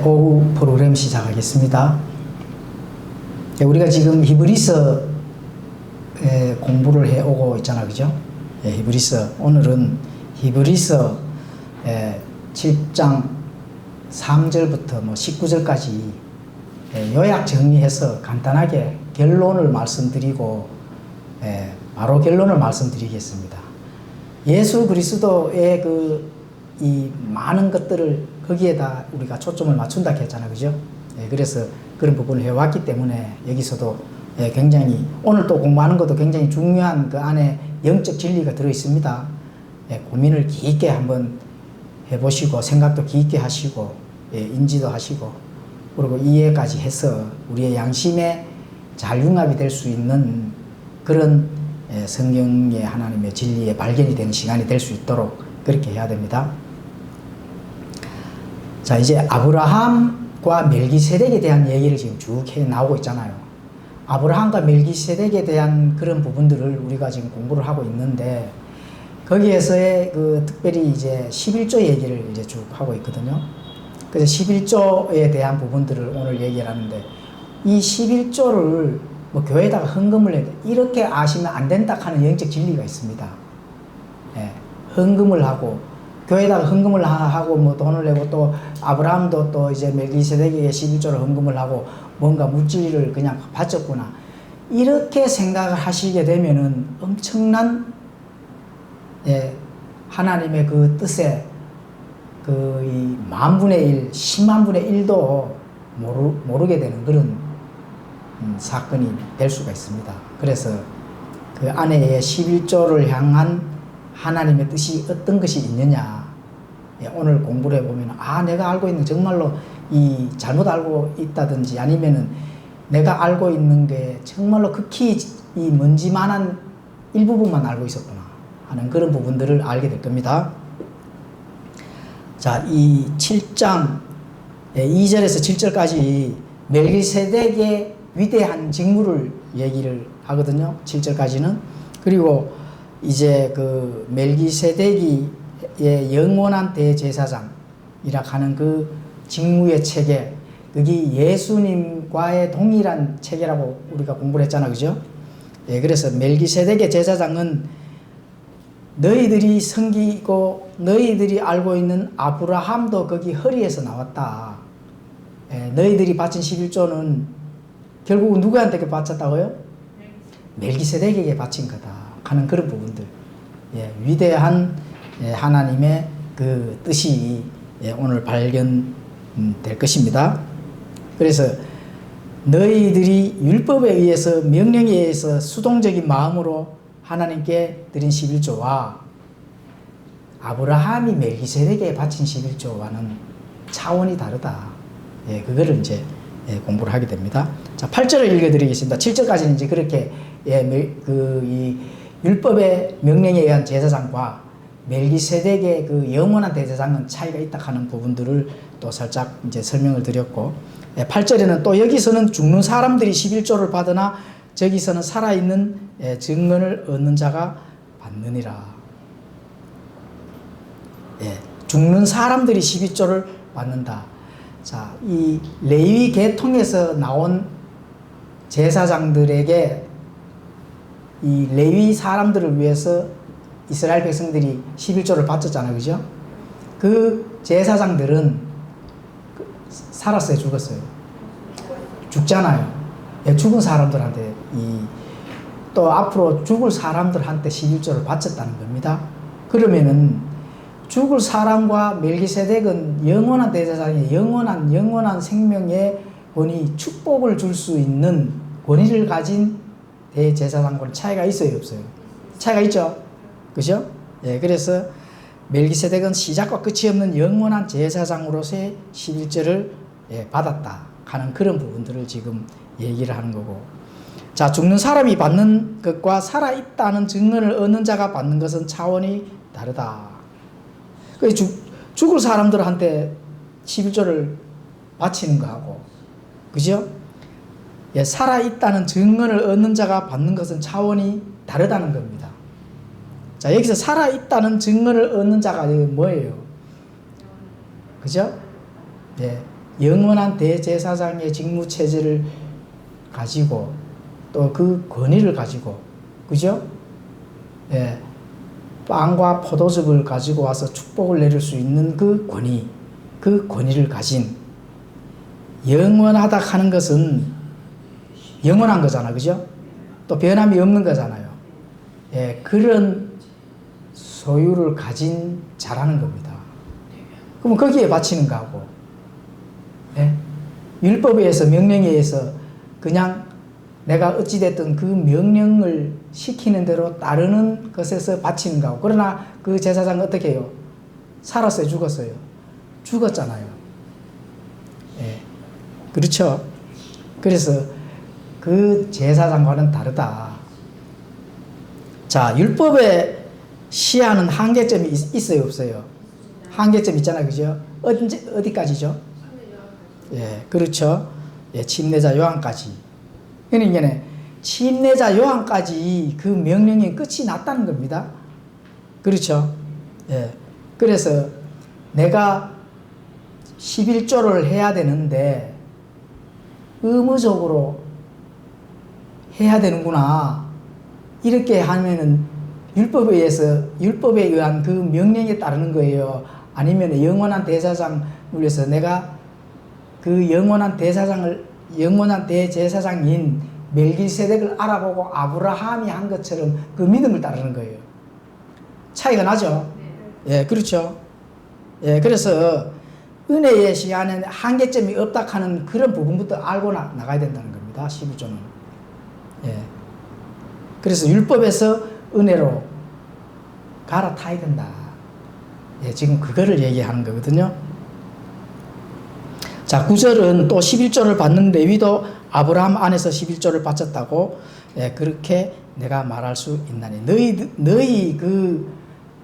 오후 프로그램 시작하겠습니다. 우리가 지금 히브리서 공부를 해오고 있잖아, 그죠? 히브리서, 오늘은 히브리서 7장 3절부터 19절까지 요약 정리해서 간단하게 결론을 말씀드리고 바로 결론을 말씀드리겠습니다. 예수 그리스도의 이 많은 것들을 거기에다 우리가 초점을 맞춘다 했잖아, 그죠? 그래서 그런 부분을 해왔기 때문에 여기서도 굉장히 오늘 또 공부하는 것도 굉장히 중요한 그 안에 영적 진리가 들어 있습니다. 고민을 깊게 한번 해보시고 생각도 깊게 하시고 인지도 하시고 그리고 이해까지 해서 우리의 양심에 잘 융합이 될 수 있는 그런 성경의 하나님의 진리의 발견이 되는 시간이 될 수 있도록 그렇게 해야 됩니다. 자, 이제 아브라함과 멜기세덱에 대한 얘기를 지금 쭉 해 나오고 있잖아요. 아브라함과 멜기세덱에 대한 그런 부분들을 우리가 지금 공부를 하고 있는데 거기에서의 특별히 이제 11조 얘기를 이제 쭉 하고 있거든요. 그래서 11조에 대한 부분들을 오늘 얘기를 하는데 이 11조를 교회에다가 헌금을 해야 돼. 이렇게 아시면 안 된다 하는 영적 진리가 있습니다. 헌금을 하고 교회에다가 헌금을 하고 돈을 내고 또 아브라함도 또 이제 멜기세덱에게 11조를 헌금을 하고 뭔가 물질을 그냥 바쳤구나. 이렇게 생각을 하시게 되면은 엄청난 하나님의 그 뜻에 이 만분의 1, 10만분의 1도 모르게 되는 그런 사건이 될 수가 있습니다. 그래서 그 안에 11조를 향한 하나님의 뜻이 어떤 것이 있느냐. 오늘 공부를 해보면 내가 알고 있는 정말로 이 잘못 알고 있다든지 아니면은 내가 알고 있는 게 정말로 극히 이 먼지만한 일부분만 알고 있었구나 하는 그런 부분들을 알게 될 겁니다. 자, 이 7장 2절에서 7절까지 멜기세덱의 위대한 직무를 얘기를 하거든요. 7절까지는. 그리고 이제 그 멜기세덱이 영원한 대제사장이라 하는 그 직무의 체계, 그게 예수님과의 동일한 체계라고 우리가 공부를 했잖아, 그죠? 그래서 멜기세덱의 제사장은 너희들이 섬기고 너희들이 알고 있는 아브라함도 거기 허리에서 나왔다. 너희들이 바친 11조는 결국 누구한테 바쳤다고요? 멜기세덱에게 바친 거다 하는 그런 부분들. 위대한 하나님의 그 뜻이 오늘 발견될 것입니다. 그래서 너희들이 율법에 의해서 명령에 의해서 수동적인 마음으로 하나님께 드린 11조와 아브라함이 멜기세덱에게 바친 11조와는 차원이 다르다. 그거를 이제 공부를 하게 됩니다. 자, 8절을 읽어드리겠습니다. 7절까지는 이제 그렇게 이 율법의 명령에 의한 제사장과 멜기세덱의 그 영원한 대제사장은 차이가 있다 하는 부분들을 또 살짝 이제 설명을 드렸고 8절에는 또 여기서는 죽는 사람들이 11조를 받으나 저기서는 살아있는 증언을 얻는 자가 받느니라. 죽는 사람들이 12조를 받는다. 자, 이 레위 계통에서 나온 제사장들에게 이 레위 사람들을 위해서 이스라엘 백성들이 11조를 바쳤잖아요, 그죠? 그 제사장들은 살았어요, 죽었어요? 죽잖아요. 죽은 사람들한테 또 앞으로 죽을 사람들한테 11조를 바쳤다는 겁니다. 그러면은 죽을 사람과 멜기세덱은 영원한 대제사장의 영원한 생명의 권위, 축복을 줄 수 있는 권위를 가진 대제사장과는 차이가 있어요, 없어요? 차이가 있죠? 그죠? 그래서 멜기세덱은 시작과 끝이 없는 영원한 제사장으로서의 11조를 받았다 하는 그런 부분들을 지금 얘기를 하는 거고. 자, 죽는 사람이 받는 것과 살아있다는 증언을 얻는 자가 받는 것은 차원이 다르다. 죽을 사람들한테 11조를 바치는 거하고, 그죠? 살아있다는 증언을 얻는 자가 받는 것은 차원이 다르다는 겁니다. 자, 여기서 살아있다는 증언을 얻는 자가 뭐예요? 그죠? 영원한 대제사장의 직무 체제를 가지고 또 그 권위를 가지고, 그죠? 예, 빵과 포도즙을 가지고 와서 축복을 내릴 수 있는 그 권위, 그 권위를 가진, 영원하다 하는 것은 영원한 거잖아, 그죠? 또 변함이 없는 거잖아요. 예, 그런 소유를 가진 자라는 겁니다. 그럼 거기에 바치는 거고, 예? 율법에 의해서, 명령에 의해서 그냥 내가 어찌됐든 그 명령을 시키는 대로 따르는 것에서 바치는 거고, 그러나 그 제사장은 어떻게 해요? 살았어요, 죽었어요? 죽었잖아요. 예. 그렇죠? 그래서 그 제사장과는 다르다. 자, 율법의 시한은 한계점이 있어요, 없어요? 한계점 있잖아요, 그죠? 어디까지죠? 예, 그렇죠. 예, 침례자 요한까지. 그러니까 침례자 요한까지 그 명령이 끝이 났다는 겁니다. 그렇죠. 예. 그래서 내가 11조를 해야 되는데 의무적으로 해야 되는구나. 이렇게 하면은 율법에 의한 그 명령에 따르는 거예요. 아니면 영원한 대제사장을 위해서 내가 그 영원한 대제사장인 멜기세덱을 알아보고 아브라함이 한 것처럼 그 믿음을 따르는 거예요. 차이가 나죠? 예, 그렇죠. 예, 그래서 은혜의 시간에는 한계점이 없다 하는 그런 부분부터 알고 나가야 된다는 겁니다. 11조는. 예. 그래서 율법에서 은혜로 갈아타야 된다. 예, 지금 그거를 얘기하는 거거든요. 자, 9절은 또 11조를 받는 레위도 아브라함 안에서 11조를 바쳤다고, 예, 그렇게 내가 말할 수 있나니. 너희 그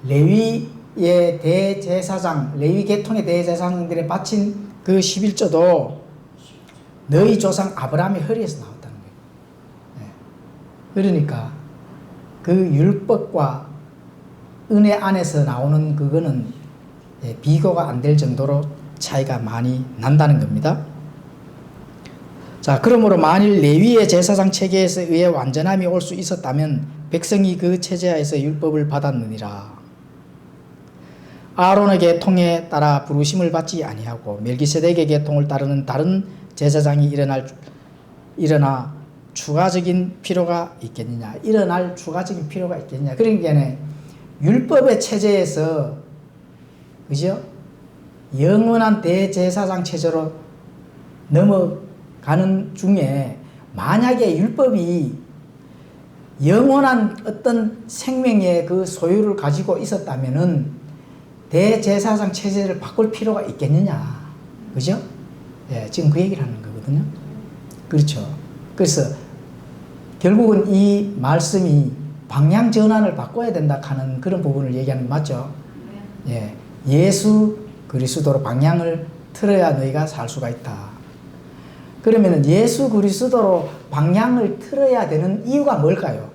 레위의 대제사장, 레위 계통의 대제사장들에 바친 그 11조도 너희 조상 아브라함의 허리에서 나왔다는 거예요. 예. 그러니까 그 율법과 은혜 안에서 나오는 그거는, 예, 비교가 안 될 정도로 차이가 많이 난다는 겁니다. 자, 그러므로 만일 레위의 제사장 체계에서 의해 완전함이 올 수 있었다면 백성이 그 체제하에서 율법을 받았느니라. 아론의 계통에 따라 부르심을 받지 아니하고 멜기세덱의 계통을 따르는 다른 제사장이 일어나 추가적인 필요가 있겠느냐. 일어날 추가적인 필요가 있겠느냐. 그러니까 율법의 체제에서, 그죠? 영원한 대제사장 체제로 넘어가는 중에 만약에 율법이 영원한 어떤 생명의 그 소유를 가지고 있었다면은 대제사장 체제를 바꿀 필요가 있겠느냐. 그죠? 예, 지금 그 얘기를 하는 거거든요. 그렇죠. 그래서 결국은 이 말씀이 방향 전환을 바꿔야 된다 하는 그런 부분을 얘기하는 거 맞죠? 예, 예수 그리스도로 방향을 틀어야 너희가 살 수가 있다. 그러면 예수 그리스도로 방향을 틀어야 되는 이유가 뭘까요?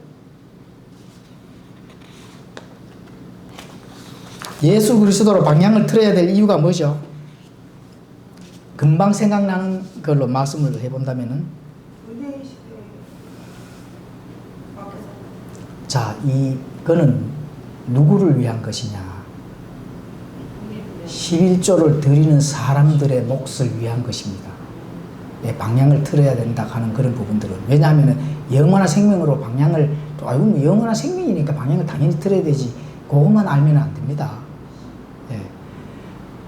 예수 그리스도로 방향을 틀어야 될 이유가 뭐죠? 금방 생각나는 걸로 말씀을 해본다면은, 자, 이거는 누구를 위한 것이냐? 11조를 드리는 사람들의 몫을 위한 것입니다. 예, 방향을 틀어야 된다 하는 그런 부분들은. 왜냐하면 영원한 생명으로 방향을, 아이고, 영원한 생명이니까 방향을 당연히 틀어야 되지. 그것만 알면 안 됩니다. 예,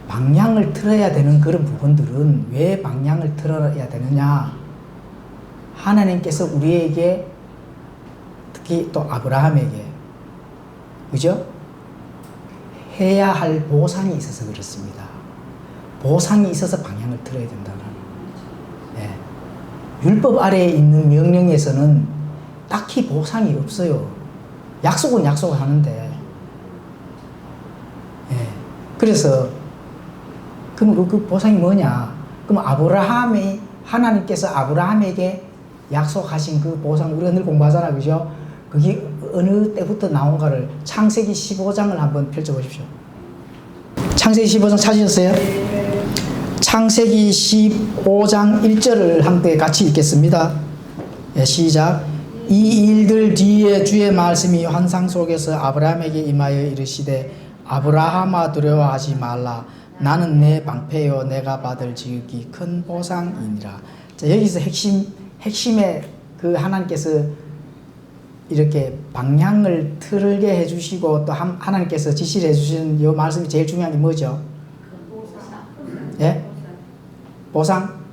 방향을 틀어야 되는 그런 부분들은 왜 방향을 틀어야 되느냐? 하나님께서 우리에게, 특히 또 아브라함에게, 그죠? 해야 할 보상이 있어서 그렇습니다. 보상이 있어서 방향을 틀어야 된다는. 예. 율법 아래에 있는 명령에서는 딱히 보상이 없어요. 약속은 약속을 하는데. 예. 그래서 그럼 그 보상이 뭐냐? 그럼 하나님께서 아브라함에게 약속하신 그 보상, 우리가 늘 공부하잖아, 그죠? 그게 어느 때부터 나온가를 창세기 15장을 한번 펼쳐보십시오. 창세기 15장 찾으셨어요? 창세기 15장 1절을 함께 같이 읽겠습니다. 예, 시작. 이 일들 뒤에 주의 말씀이 환상 속에서 아브라함에게 임하여 이르시되 아브라함아 두려워하지 말라. 나는 내 방패요 내가 받을 지극히 큰 보상이니라. 자, 여기서 핵심의 그 하나님께서 이렇게 방향을 틀게 해주시고 또 하나님께서 지시를 해주시는 이 말씀이 제일 중요한 게 뭐죠? 예? 보상?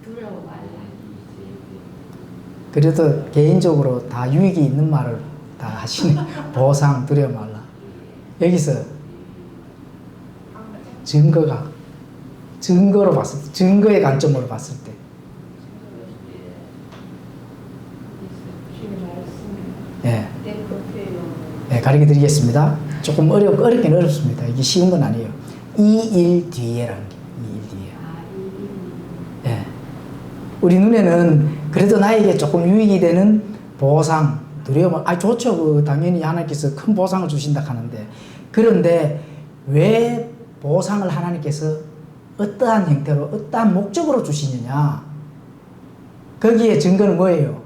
그래도 개인적으로 다 유익이 있는 말을 다 하시네. 보상 두려워 말라. 여기서 증거로 봤을 때, 증거의 관점으로 봤을 때, 예, 예, 가르쳐 드리겠습니다. 조금 어렵긴 어렵습니다. 이게 쉬운 건 아니에요. 이 일 뒤에라는 게, 이 일 뒤에. 예, 우리 눈에는 그래도 나에게 조금 유익이 되는 보상, 두려움, 좋죠. 당연히 하나님께서 큰 보상을 주신다 하는데, 그런데 왜 보상을 하나님께서 어떠한 형태로, 어떠한 목적으로 주시느냐? 거기에 증거는 뭐예요?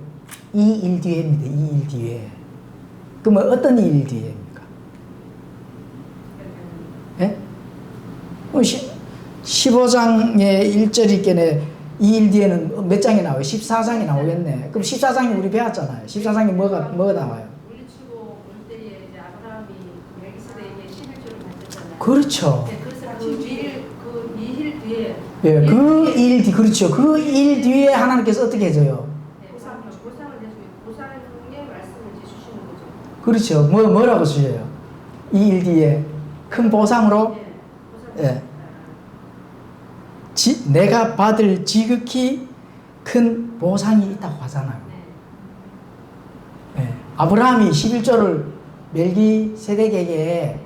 이 일 뒤에입니다. 이 일 뒤에. 그러면 어떤 일 뒤에입니까? 예? 15장의 1절이겠네. 이 일 뒤에는 몇 장이 나와요? 14장이 나오겠네. 그럼 14장이 우리 배웠잖아요. 14장이 뭐가 나와요? 물리치고 올 때에 이제 아브라함이 멜기세덱에게 11조를 받았잖아요. 그렇죠. 네, 그래서 그 일 뒤에. 예, 그 일 뒤, 그렇죠. 그 일 뒤에 하나님께서 어떻게 해줘요? 네, 보상을 해주고 보상의 말씀을 이제 주시는 거죠. 그렇죠. 뭐라고 주셔요? 이 일 뒤에 큰 보상으로. 네, 보상. 예. 내가 받을 지극히 큰 보상이 있다고 하잖아요. 예. 아브라함이 11조를 멜기세덱에게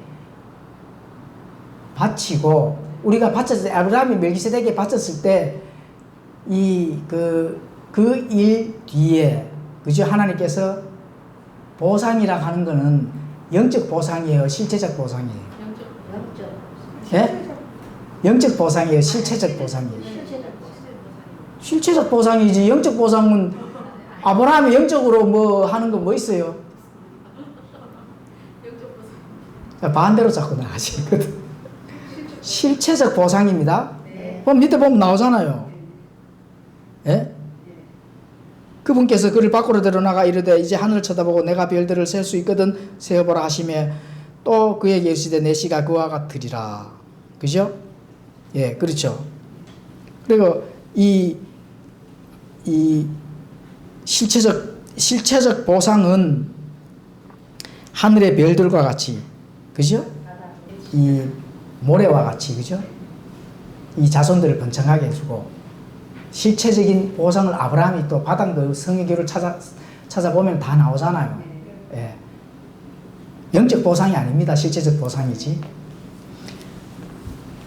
바치고, 우리가 바쳤을 때, 아브라함이 멜기세덱에게 바쳤을 때, 그 일 뒤에, 그죠? 하나님께서 보상이라 하는 거는 영적 보상이에요? 실체적 보상이에요? 영적. 예? 영적 보상이에요? 실체적 보상이에요? 실체적 보상이지. 영적 보상은 아브라함이 영적으로 뭐 하는 거 뭐 있어요? 반대로 자꾸 나가시거든. 실체적 보상입니다. 그럼 밑에 보면 나오잖아요. 예? 그분께서 그를 밖으로 데려나가 이르되 이제 하늘을 쳐다보고 내가 별들을 셀 수 있거든 세어보라 하시며 또 그에게 이르시되 내 씨가 그와 같으리라. 그죠? 예, 그렇죠. 그리고 이 실체적 보상은 하늘의 별들과 같이, 그죠? 이 모래와 같이, 그죠? 이 자손들을 번창하게 해주고, 실체적인 보상을 아브라함이 또 받은 그 성경교를 찾아보면 다 나오잖아요. 예. 영적 보상이 아닙니다. 실체적 보상이지.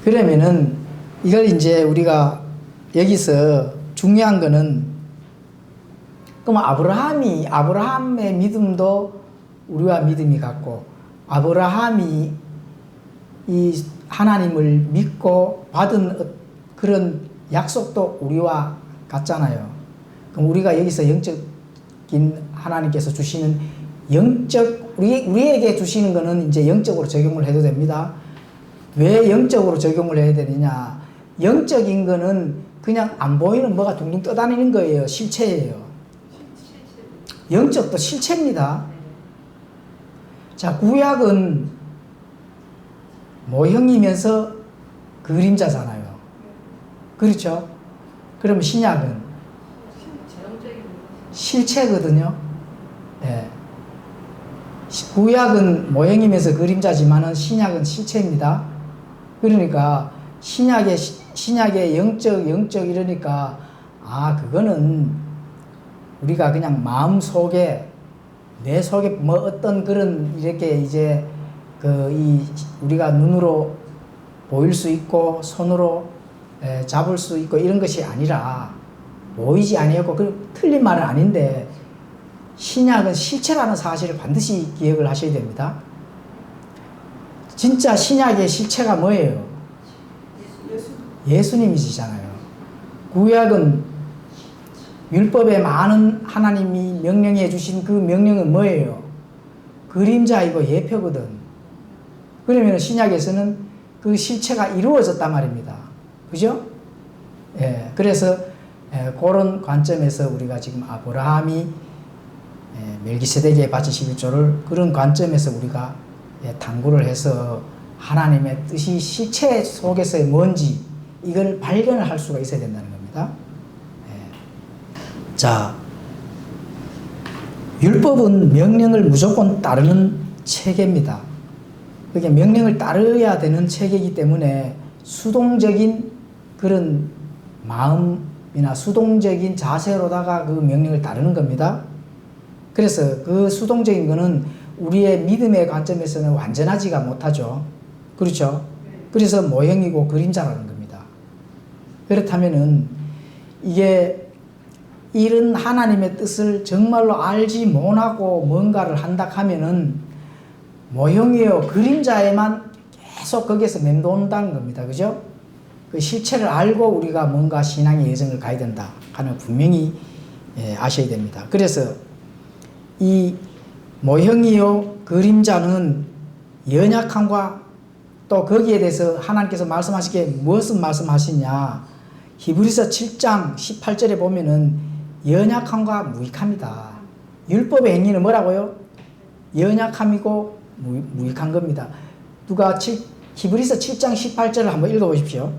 그러면은 이걸 이제 우리가 여기서 중요한 거는, 그럼 아브라함의 믿음도 우리와 믿음이 같고, 아브라함이 이 하나님을 믿고 받은 그런 약속도 우리와 같잖아요. 그럼 우리가 여기서 영적인 하나님께서 주시는 우리에게 주시는 거는 이제 영적으로 적용을 해도 됩니다. 왜 영적으로 적용을 해야 되느냐? 영적인 거는 그냥 안 보이는 뭐가 둥둥 떠다니는 거예요. 실체예요. 영적도 실체입니다. 자, 구약은 모형이면서 그림자잖아요. 그렇죠? 그럼 신약은 실체거든요. 예. 구약은 모형이면서 그림자지만은 신약은 실체입니다. 그러니까 신약의 영적 이러니까 그거는 우리가 그냥 마음 속에 내 속에 뭐 어떤 그런 이렇게 이제 우리가 눈으로 보일 수 있고 손으로 잡을 수 있고 이런 것이 아니라 보이지 아니하고 그 틀린 말은 아닌데 신약은 실체라는 사실을 반드시 기억을 하셔야 됩니다. 진짜 신약의 실체가 뭐예요? 예수님이시잖아요. 구약은 율법에 많은 하나님이 명령해 주신 그 명령은 뭐예요? 그림자이고 예표거든. 그러면 신약에서는 그 실체가 이루어졌단 말입니다. 그죠? 예, 그래서 그런 관점에서 우리가 지금 아브라함이 멜기세덱에 바친 11조를 그런 관점에서 우리가 탐구를 해서 하나님의 뜻이 실체 속에서의 뭔지 이걸 발견을 할 수가 있어야 된다는 겁니다. 자, 율법은 명령을 무조건 따르는 체계입니다. 그게 명령을 따르야 되는 체계이기 때문에 수동적인 그런 마음이나 수동적인 자세로다가 그 명령을 따르는 겁니다. 그래서 그 수동적인 거는 우리의 믿음의 관점에서는 완전하지가 못하죠. 그렇죠? 그래서 모형이고 그림자라는 겁니다. 그렇다면은 이게 이런 하나님의 뜻을 정말로 알지 못하고 뭔가를 한다 하면은 모형이요 그림자에만 계속 거기에서 맴돈다는 겁니다. 그죠? 그 실체를 알고 우리가 뭔가 신앙의 여정을 가야 된다 하는 분명히 아셔야 됩니다. 그래서 이 모형이요 그림자는 연약함과 또 거기에 대해서 하나님께서 말씀하시기에 무엇을 말씀하시냐 히브리서 7장 18절에 보면은 연약함과 무익함이다. 율법의 행위는 뭐라고요? 연약함이고 무익한 겁니다. 누가 히브리서 7장 18절을 한번 읽어보십시오.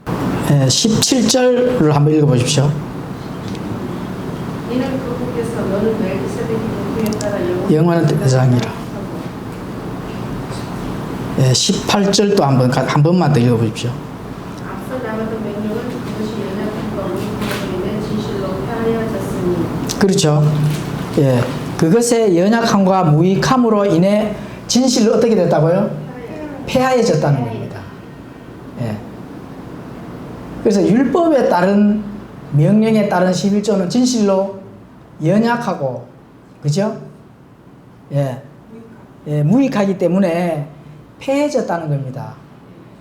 17절을 한번 읽어보십시오. 이는 그분께서 너는 멜기세덱의 율법에 따라 영원한 대상이라. 18절도 한 번만 더 읽어보십시오. 앞서 나가던 명령은 그것이 연약함과 무익함으로 인해 진실로 폐하여졌으니. 그렇죠. 예, 그것의 연약함과 무익함으로 인해 진실로 어떻게 됐다고요? 폐하여졌다는 겁니다. 예. 그래서 율법에 따른 명령에 따른 11조는 진실로 연약하고, 그죠? 예, 무익하기 때문에 폐해졌다는 겁니다.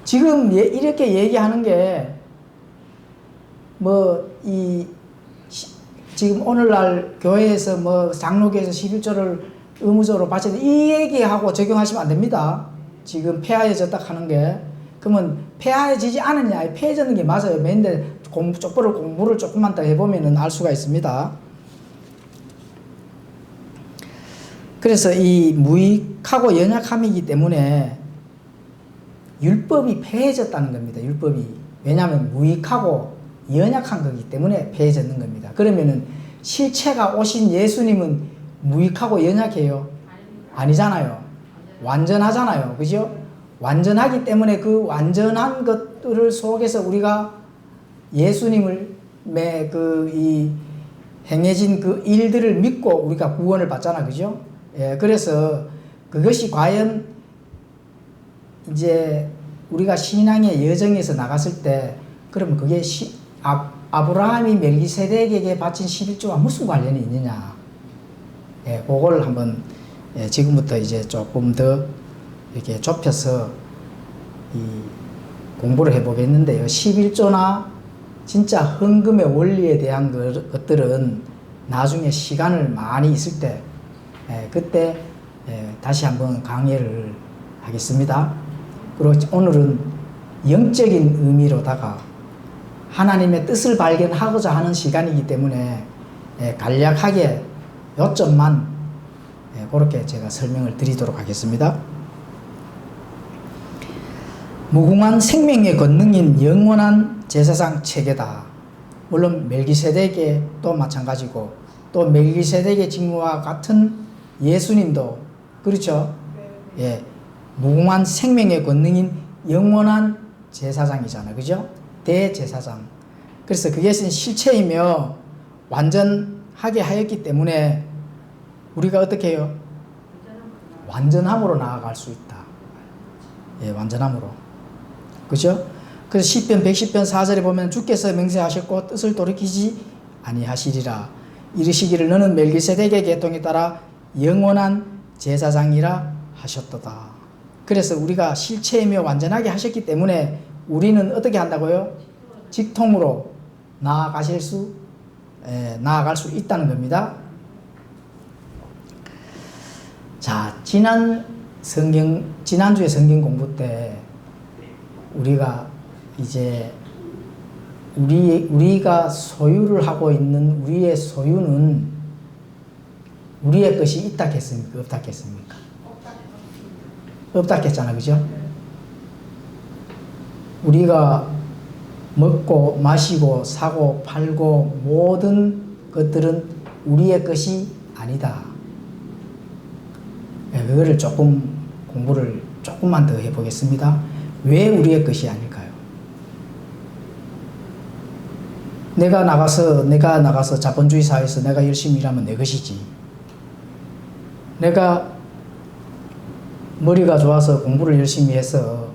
지금 이렇게 얘기하는 게 지금 오늘날 교회에서 장로교에서 11조를 의무적으로 바쳐야 돼. 이 얘기하고 적용하시면 안 됩니다. 지금 폐하여졌다 하는 게. 그러면 폐하여지지 않았냐? 폐해졌는 게 맞아요. 맨날 공부를 조금만 더 해보면 알 수가 있습니다. 그래서 이 무익하고 연약함이기 때문에 율법이 폐해졌다는 겁니다. 율법이. 왜냐하면 무익하고 연약한 거기 때문에 폐해졌는 겁니다. 그러면은 실체가 오신 예수님은 무익하고 연약해요? 아니잖아요. 완전하잖아요. 그죠? 완전하기 때문에 그 완전한 것들을 속에서 우리가 예수님을 행해진 그 일들을 믿고 우리가 구원을 받잖아. 그죠? 예, 그래서 그것이 과연 이제 우리가 신앙의 여정에서 나갔을 때 그러면 그게 아브라함이 멜기세덱에게 바친 11조와 무슨 관련이 있느냐. 예, 그걸 한번 지금부터 이제 조금 더 이렇게 좁혀서 공부를 해보겠는데요. 11조나 진짜 헌금의 원리에 대한 것들은 나중에 시간을 많이 있을 때 그때 다시 한번 강의를 하겠습니다. 그리고 오늘은 영적인 의미로다가 하나님의 뜻을 발견하고자 하는 시간이기 때문에 간략하게 요점만 그렇게 제가 설명을 드리도록 하겠습니다. 무궁한 생명의 권능인 영원한 제사장 체계다. 물론 멜기세덱의 또 마찬가지고 또 멜기세덱의 직무와 같은 예수님도 그렇죠. 예, 무궁한 생명의 권능인 영원한 제사장이잖아요. 그죠? 대제사장. 그래서 그것은 실체이며 완전하게 하였기 때문에 우리가 어떻게 해요? 완전함으로 나아갈 수 있다. 예, 완전함으로. 그죠? 그래서 시편 110편 4절에 보면 주께서 맹세하셨고 뜻을 돌이키지 아니하시리라. 이르시기를 너는 멜기세덱의 계통에 따라 영원한 제사장이라 하셨도다. 그래서 우리가 실체이며 완전하게 하셨기 때문에 우리는 어떻게 한다고요? 직통으로 나아갈 수 있다는 겁니다. 자, 지난주에 성경 공부 때 우리가 이제 우리가 소유를 하고 있는 우리의 소유는 우리의 것이 있다 했습니까? 없다 했습니까? 없다 했잖아, 그죠? 우리가 먹고 마시고 사고 팔고 모든 것들은 우리의 것이 아니다. 그거를 공부를 조금만 더 해보겠습니다. 왜 우리의 것이 아닐까요? 내가 나가서 자본주의 사회에서 내가 열심히 일하면 내 것이지. 내가 머리가 좋아서 공부를 열심히 해서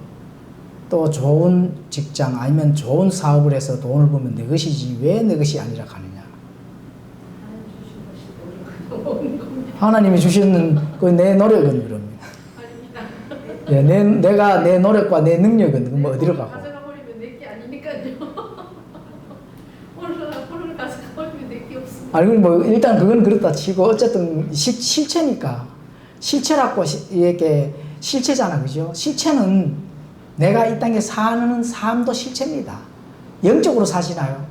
또 좋은 직장 아니면 좋은 사업을 해서 돈을 벌면 내 것이지 왜 내 것이 아니라 하느냐. 하나님이 주시는 그 내 노력은 그럽니다. 예, 내가 내 노력과 내 능력은 뭐 어디로 가고? 가져가 버리면 내 게 아니니까요. 오늘 가져가 버리면 내 게 없습니다. 아니 뭐 일단 그건 그렇다 치고 어쨌든 실체니까 실체라고 이렇게 실체잖아, 그죠? 실체는 내가 이 땅에 사는 삶도 실체입니다. 영적으로 사시나요?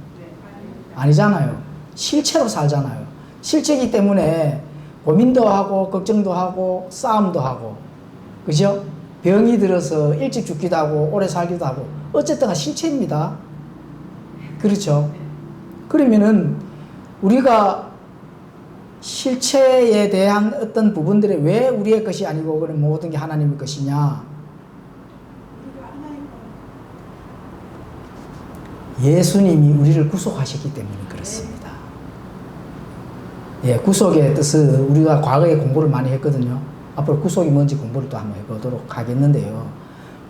아니잖아요. 실체로 살잖아요. 실체이기 때문에 고민도 하고 걱정도 하고 싸움도 하고, 그죠? 병이 들어서 일찍 죽기도 하고 오래 살기도 하고 어쨌든 실체입니다. 그렇죠? 그러면은 우리가 실체에 대한 어떤 부분들이 왜 우리의 것이 아니고 그럼 모든 게 하나님의 것이냐? 예수님이 우리를 구속하셨기 때문에 그렇습니다. 예, 구속의 뜻을 우리가 과거에 공부를 많이 했거든요. 앞으로 구속이 뭔지 공부를 또 한번 해보도록 하겠는데요.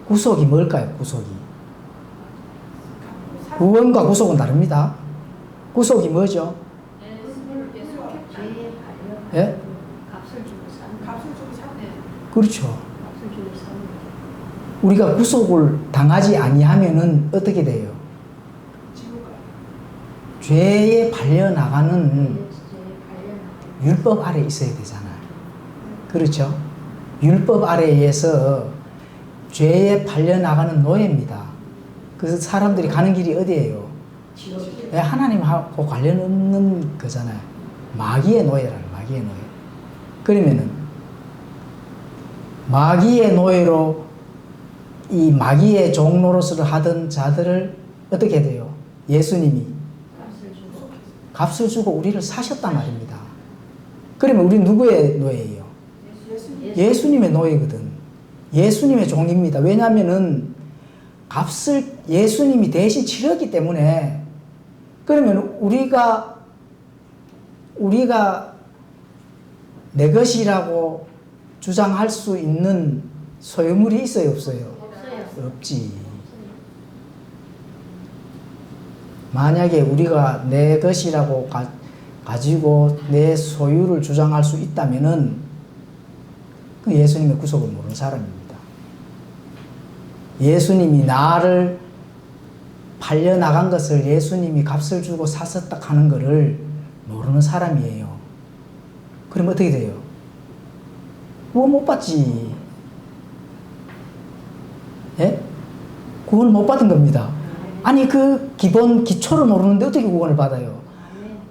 구속이 뭘까요? 구속이. 구원과 구속은 다릅니다. 구속이 뭐죠? 예? 그렇죠. 우리가 구속을 당하지 아니하면은 어떻게 돼요? 죄에 발려나가는 율법 아래 있어야 되잖아요. 그렇죠? 율법 아래에서 죄에 발려나가는 노예입니다. 그래서 사람들이 가는 길이 어디예요? 하나님하고 관련 없는 거잖아요. 마귀의 노예라는 마귀의 노예. 그러면은 마귀의 노예로 이 마귀의 종 노릇을 하던 자들을 어떻게 돼요? 예수님이 값을 주고 우리를 사셨단 말입니다. 그러면 우리 누구의 노예예요? 예수님의 노예거든. 예수님의 종입니다. 왜냐하면은 값을 예수님이 대신 치렀기 때문에. 그러면 우리가 내 것이라고 주장할 수 있는 소유물이 있어요, 없어요? 없지. 만약에 우리가 내 것이라고 가지고 내 소유를 주장할 수 있다면은 그 예수님의 구속을 모르는 사람입니다. 예수님이 나를 팔려나간 것을 예수님이 값을 주고 샀었다 하는 것을 모르는 사람이에요. 그럼 어떻게 돼요? 구원 못 받지. 예? 구원 못 받은 겁니다. 아니 그 기본 기초를 모르는데 어떻게 구원을 받아요?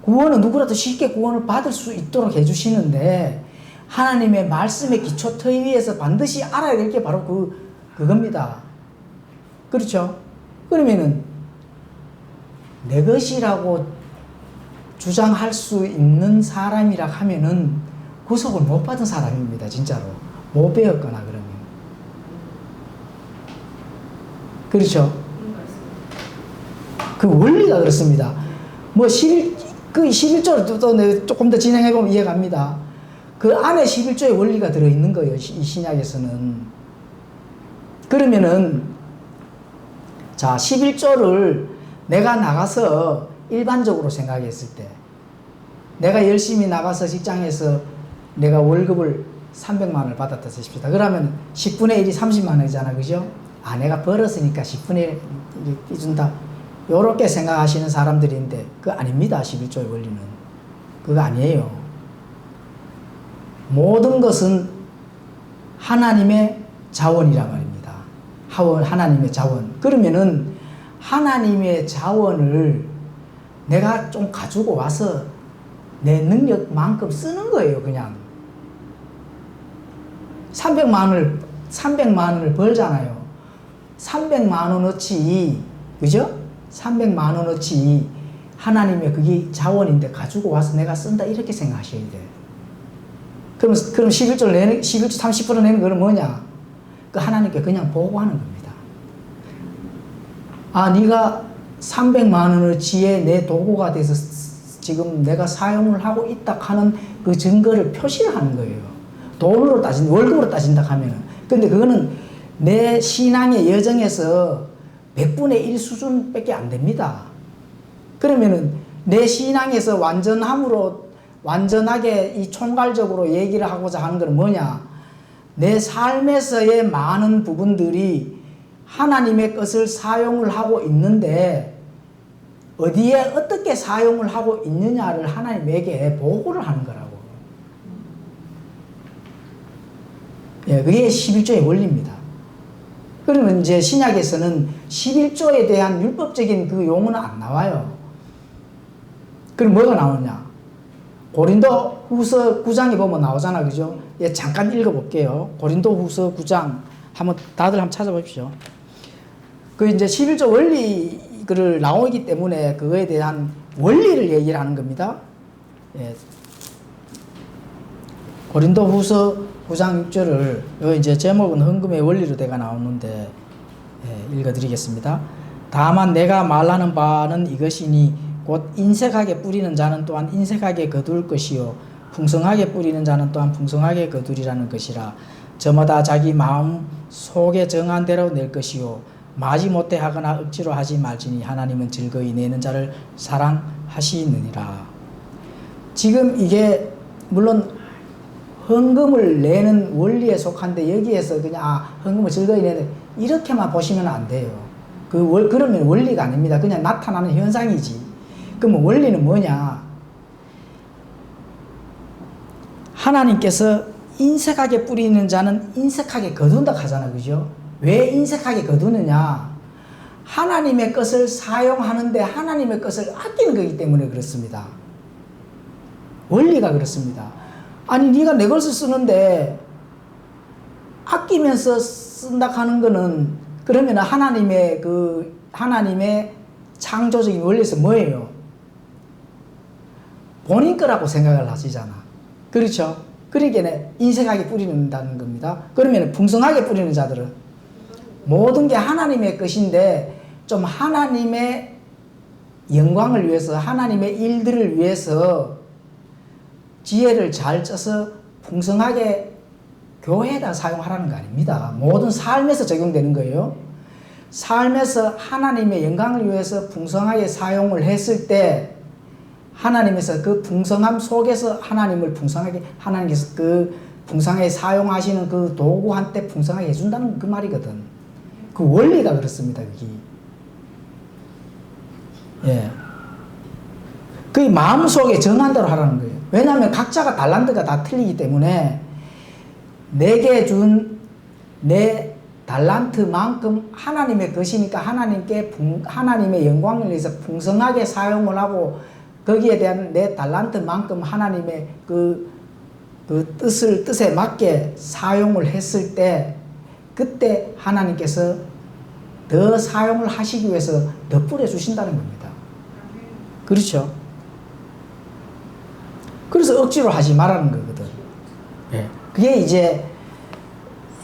구원은 누구라도 쉽게 구원을 받을 수 있도록 해주시는데 하나님의 말씀의 기초 터 위에서 반드시 알아야 될 게 바로 그겁니다. 그렇죠? 그러면은 내 것이라고 주장할 수 있는 사람이라 하면은 구속을 못 받은 사람입니다. 진짜로. 못 배웠거나 그러면. 그렇죠? 그 원리가 그렇습니다. 뭐 그 11조를 또 조금 더 진행해보면 이해갑니다. 그 안에 11조의 원리가 들어있는 거예요. 이 신약에서는. 그러면은 자 11조를 내가 나가서 일반적으로 생각했을 때 내가 열심히 나가서 직장에서 내가 월급을 300만 원을 받았다 하십시다. 그러면 10분의 1이 30만 원이잖아. 그죠? 아 내가 벌었으니까 10분의 1 준다. 요렇게 생각하시는 사람들인데 그거 아닙니다. 11조의 원리는. 그거 아니에요. 모든 것은 하나님의 자원이란 말입니다. 하나님의 자원. 그러면은 하나님의 자원을 내가 좀 가지고 와서 내 능력만큼 쓰는 거예요. 그냥 300만 원을 벌잖아요. 300만 원어치, 그죠? 300만 원어치 하나님의 그게 자원인데 가지고 와서 내가 쓴다 이렇게 생각하셔야 돼. 그럼 11조 30% 내는 거는 뭐냐? 그 하나님께 그냥 보고하는 겁니다. 아, 네가 300만 원어치의 내 도구가 돼서 지금 내가 사용을 하고 있다 하는 그 증거를 표시를 하는 거예요. 돈으로 월급으로 따진다 하면은. 근데 그거는 내 신앙의 여정에서 100분의 1 수준밖에 안 됩니다. 그러면은 내 신앙에서 완전하게 이 총괄적으로 얘기를 하고자 하는 건 뭐냐? 내 삶에서의 많은 부분들이 하나님의 것을 사용을 하고 있는데 어디에 어떻게 사용을 하고 있느냐를 하나님에게 보고를 하는 거라고. 예, 그게 11조의 원리입니다. 그러면 이제 신약에서는 11조에 대한 율법적인 그 용어는 안 나와요. 그럼 뭐가 나오냐? 고린도 후서 9장에 보면 나오잖아. 그죠? 예, 잠깐 읽어볼게요. 고린도 후서 9장. 다들 한번 찾아보십시오. 그 이제 11조 원리를 나오기 때문에 그거에 대한 원리를 얘기를 하는 겁니다. 예. 고린도 후서 9장 6절을, 여기 이제 제목은 헌금의 원리로 내가 나오는데, 예, 읽어드리겠습니다. 다만 내가 말하는 바는 이것이니 곧 인색하게 뿌리는 자는 또한 인색하게 거둘 것이요 풍성하게 뿌리는 자는 또한 풍성하게 거두리라는 것이라. 저마다 자기 마음 속에 정한 대로 낼 것이요 마지 못해 하거나 억지로 하지 말지니 하나님은 즐거이 내는 자를 사랑하시느니라. 지금 이게 물론 헌금을 내는 원리에 속한데 여기에서 그냥 헌금을 즐거이 내는 이렇게만 보시면 안 돼요. 그러면 원리가 아닙니다. 그냥 나타나는 현상이지. 그러면 원리는 뭐냐? 하나님께서 인색하게 뿌리는 자는 인색하게 거둔다 하잖아. 그죠? 왜 인색하게 거두느냐? 하나님의 것을 사용하는데 하나님의 것을 아끼는 거기 때문에 그렇습니다. 원리가 그렇습니다. 아니 네가 내 것을 쓰는데 아끼면서 쓴다 하는 거는 그러면 하나님의 창조적인 원리에서 뭐예요? 본인 거라고 생각을 하시잖아. 그렇죠? 그러니까 인색하게 뿌리는다는 겁니다. 그러면 풍성하게 뿌리는 자들은 모든 게 하나님의 것인데 좀 하나님의 영광을 위해서 하나님의 일들을 위해서 지혜를 잘 써서 풍성하게 교회에다 사용하라는 거 아닙니다. 모든 삶에서 적용되는 거예요. 삶에서 하나님의 영광을 위해서 풍성하게 사용을 했을 때 하나님께서 그 풍성함 속에서 하나님께서 그 풍성하게 사용하시는 그 도구한테 풍성하게 해준다는 그 말이거든. 그 원리가 그렇습니다. 그게. 예. 그 마음속에 정한 대로 하라는 거예요. 왜냐하면 각자가 달란트가 다 틀리기 때문에 내게 준 내 달란트만큼 하나님의 것이니까 하나님의 영광을 위해서 풍성하게 사용을 하고 거기에 대한 내 달란트만큼 하나님의 그 뜻에 맞게 사용을 했을 때 그때 하나님께서 더 사용을 하시기 위해서 더 뿌려주신다는 겁니다. 그렇죠? 그래서 억지로 하지 말라는 거거든. 예. 그게 이제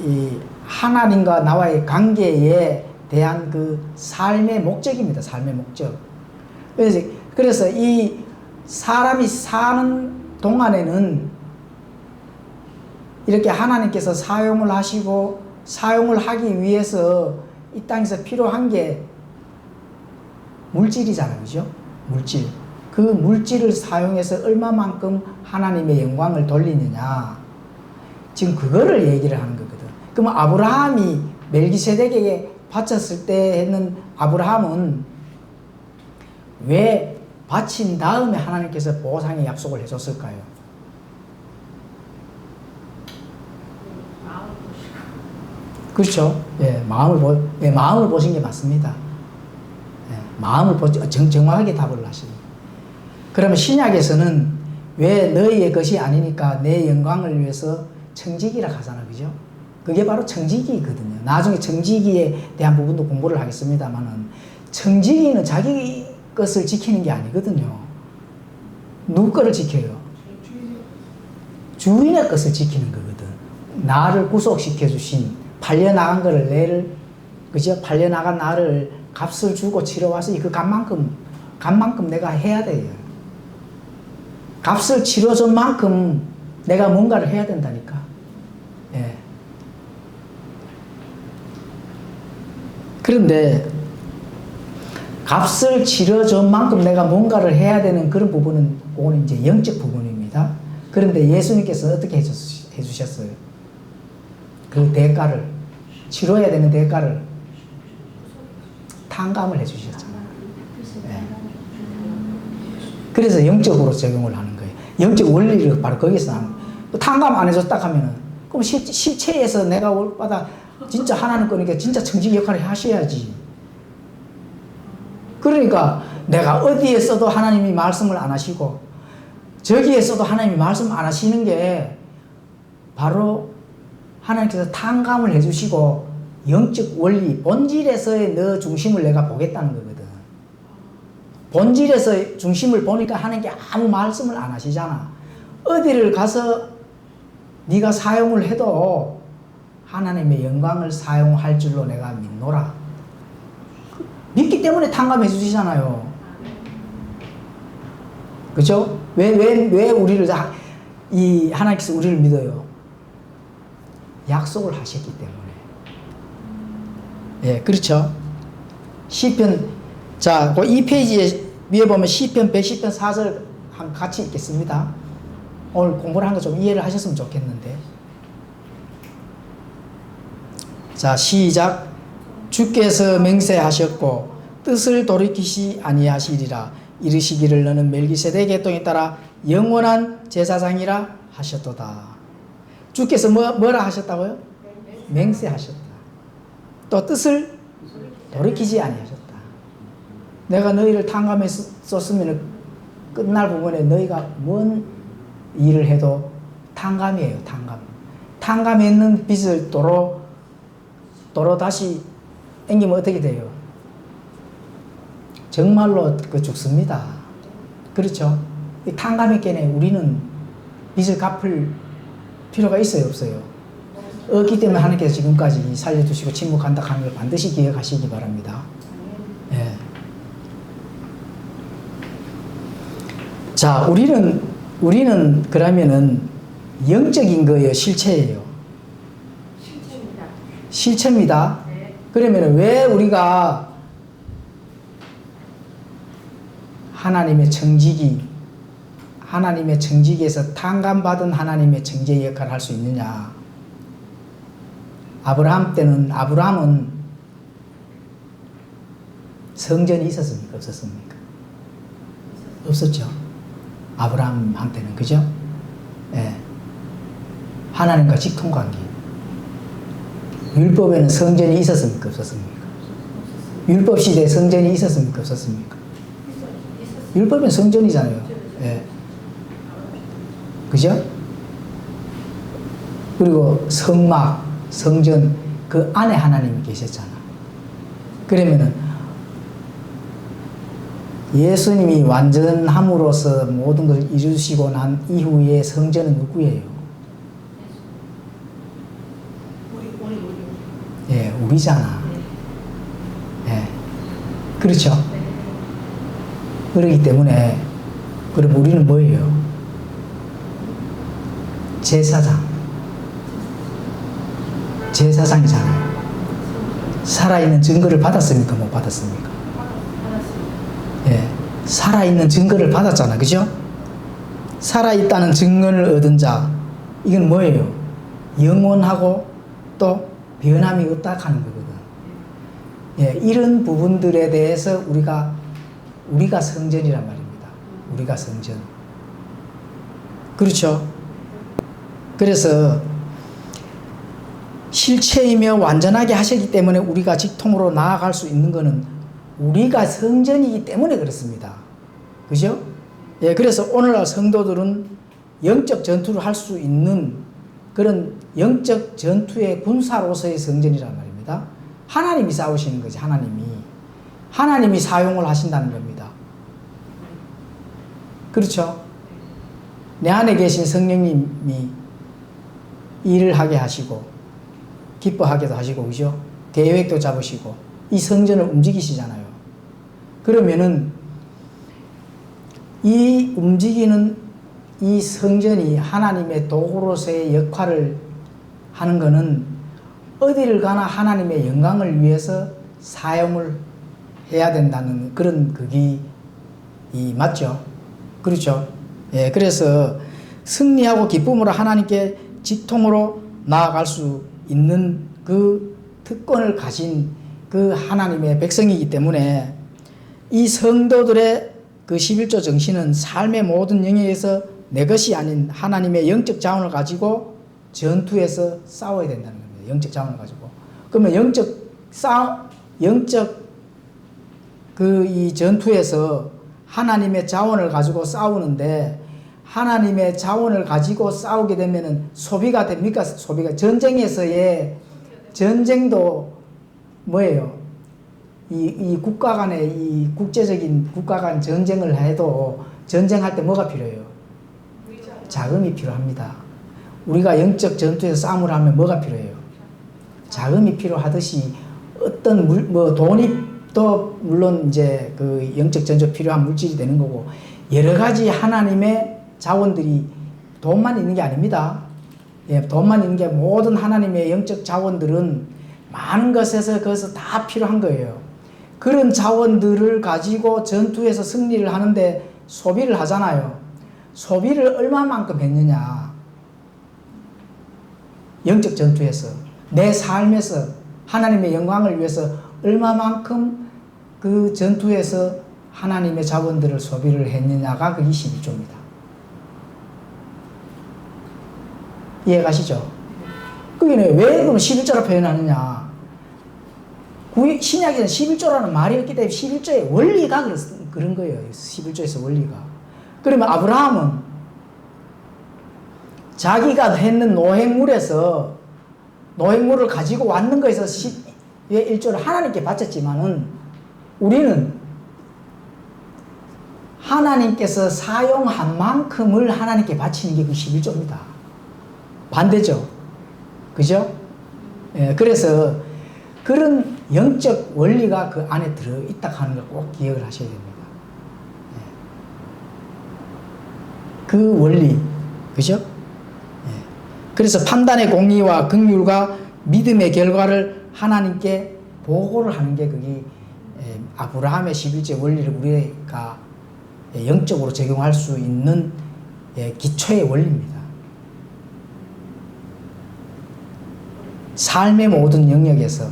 이 하나님과 나와의 관계에 대한 그 삶의 목적입니다. 삶의 목적. 그래서 이 사람이 사는 동안에는 이렇게 하나님께서 사용을 하시고 사용을 하기 위해서 이 땅에서 필요한 게 물질이잖아요. 그죠? 물질. 그 물질을 사용해서 얼마만큼 하나님의 영광을 돌리느냐. 지금 그거를 얘기를 하는 거거든. 그러면 아브라함이 멜기세덱에게 바쳤을 때 했는 아브라함은 왜 바친 다음에 하나님께서 보상의 약속을 해줬을까요? 마음을 보시고. 그렇죠. 예, 마음을 보신 게 맞습니다. 예, 마음을 정확하게 답을 하시니. 그러면 신약에서는 왜 너희의 것이 아니니까 내 영광을 위해서 청지기라 하잖아, 그죠? 그게 바로 청지기거든요. 나중에 청지기에 대한 부분도 공부를 하겠습니다만은, 청지기는 자기 것을 지키는 게 아니거든요. 누구 거를 지켜요? 주인의 것을 지키는 거거든. 나를 구속시켜 주신, 팔려나간 거를, 그죠? 팔려나간 나를 값을 주고 치러와서 그 값만큼 내가 해야 돼요. 값을 치러준 만큼 내가 뭔가를 해야 된다니까. 예. 그런데 값을 치러준 만큼 내가 뭔가를 해야 되는 그런 부분은, 그거는 이제 영적 부분입니다. 그런데 예수님께서 어떻게 해주셨어요? 그 대가를, 치러야 되는 대가를 탕감을 해주셨잖아요. 예. 그래서 영적으로 적용을 하는 거예요. 영적 원리를 바로 거기서 하는 거예요. 탕감 안 해줬다 하면은, 그럼 실체에서 내가 올바다 진짜 하나님 거니까 진짜 청지기 역할을 하셔야지. 그러니까 내가 어디에 써도 하나님이 말씀을 안 하시고 저기에 써도 하나님이 말씀 안 하시는 게 바로 하나님께서 탕감을 해주시고 영적 원리, 본질에서의 너 중심을 내가 보겠다는 거거든. 본질에서 중심을 보니까 하나님께 아무 말씀을 안 하시잖아. 어디를 가서 네가 사용을 해도 하나님의 영광을 사용할 줄로 내가 믿노라. 믿기 때문에 탕감해 주시잖아요. 그죠? 왜 우리를, 하나님께서 우리를 믿어요? 약속을 하셨기 때문에. 예, 그렇죠? 시편, 자, 그 이 페이지에 위에 보면 시편 110편 4절 한번 같이 읽겠습니다. 오늘 공부를 한 거 좀 이해를 하셨으면 좋겠는데. 자, 시작. 주께서 맹세하셨고 뜻을 돌이키시 아니하시리라. 이르시기를 너는 멜기세덱의 계통에 따라 영원한 제사장이라 하셨도다. 주께서 뭐라 하셨다고요? 맹세하셨다. 또 뜻을 돌이키지 아니하셨다. 내가 너희를 탕감했었으면 끝날 부분에 너희가 뭔 일을 해도 탕감이에요. 탕감했는 빚을 도로 다시 앵기면 어떻게 돼요? 정말로 죽습니다. 그렇죠? 이 탕감했기에 우리는 빚을 갚을 필요가 있어요, 없어요? 없기 때문에 하나님께서 지금까지 살려두시고 침묵한다 하는 걸 반드시 기억하시기 바랍니다. 예. 자, 우리는 그러면은 영적인 거예요, 실체예요? 실체입니다. 네. 그러면 왜 우리가 하나님의 청지기에서 탕감받은 하나님의 청지의 역할을 할 수 있느냐? 아브라함은 성전이 있었습니까? 없었습니까? 없었죠. 아브라함한테는, 그죠? 예. 하나님과 직통관계. 율법에는 성전이 있었습니까? 없었습니까? 율법 시대에 성전이 있었습니까? 없었습니까? 율법은 성전이잖아요. 예. 그죠? 그리고 성막, 성전, 그 안에 하나님이 계셨잖아. 그러면은 예수님이 완전함으로써 모든 것을 이루시고 난 이후에 성전은 누구예요? 예, 우리잖아. 예. 그렇죠? 그렇기 때문에, 그럼 우리는 뭐예요? 제사장이잖아요. 살아있는 증거를 받았습니까? 못 받았습니까? 예. 살아있는 증거를 받았잖아. 그죠? 살아있다는 증거를 얻은 자. 이건 뭐예요? 영원하고 또 변함이 없다 하는 거거든. 예. 이런 부분들에 대해서 우리가 우리가 성전이란 말입니다. 우리가 성전. 그렇죠? 그래서 실체이며 완전하게 하시기 때문에 우리가 직통으로 나아갈 수 있는 것은 우리가 성전이기 때문에 그렇습니다. 그죠? 예, 그래서 오늘날 성도들은 영적 전투를 할 수 있는 그런 영적 전투의 군사로서의 성전이란 말입니다. 하나님이 싸우시는 거지, 하나님이 사용을 하신다는 겁니다. 그렇죠? 내 안에 계신 성령님이 일을 하게 하시고 기뻐하게도 하시고, 그죠? 계획도 잡으시고 이 성전을 움직이시잖아요. 그러면은 이 움직이는 이 성전이 하나님의 도구로서의 역할을 하는 것은 어디를 가나 하나님의 영광을 위해서 사용을 해야 된다는 그런 극이 맞죠? 그렇죠? 예, 그래서 승리하고 기쁨으로 하나님께 직통으로 나아갈 수 있는 그 특권을 가진 그 하나님의 백성이기 때문에 이 성도들의 그 11조 정신은 삶의 모든 영역에서 내 것이 아닌 하나님의 영적 자원을 가지고 전투에서 싸워야 된다는 겁니다. 영적 자원을 가지고. 그러면 영적 그 이 전투에서 하나님의 자원을 가지고 싸우는데, 하나님의 자원을 가지고 싸우게 되면은 소비가 됩니까? 소비가. 전쟁에서의 전쟁도 뭐예요? 이 국가 간의 이 국제적인 국가 간 전쟁을 해도 전쟁할 때 뭐가 필요해요? 자금이 필요합니다. 우리가 영적 전투에서 싸움을 하면 뭐가 필요해요? 자금이 필요하듯이 어떤 돈이 또 물론 이제 그 영적 전투 필요한 물질이 되는 거고, 여러 가지 하나님의 자원들이 돈만 있는 게 아닙니다. 예, 돈만 있는 게 모든 하나님의 영적 자원들은 많은 것에서 그것은 다 필요한 거예요. 그런 자원들을 가지고 전투에서 승리를 하는데 소비를 하잖아요. 소비를 얼마만큼 했느냐. 영적 전투에서 내 삶에서 하나님의 영광을 위해서 얼마만큼 그 전투에서 하나님의 자원들을 소비를 했느냐가 그 21조입니다. 이해가시죠? 그게 왜 그럼 11조로 표현하느냐. 신약에는 11조라는 말이 없기 때문에 11조의 원리가 그런 거예요. 11조에서 원리가. 그러면 아브라함은 자기가 했는 노획물에서 노획물을 가지고 왔는 거에서 1조를 하나님께 바쳤지만은, 우리는 하나님께서 사용한 만큼을 하나님께 바치는 게 그 11조입니다. 반대죠. 그죠? 예, 그래서 그런 영적 원리가 그 안에 들어있다 하는 걸 꼭 기억을 하셔야 됩니다. 예. 그 원리. 그죠? 예. 그래서 판단의 공의와 긍휼과 믿음의 결과를 하나님께 보고를 하는 게 그게 아브라함의 11조 원리를 우리가 영적으로 적용할 수 있는 기초의 원리입니다. 삶의 모든 영역에서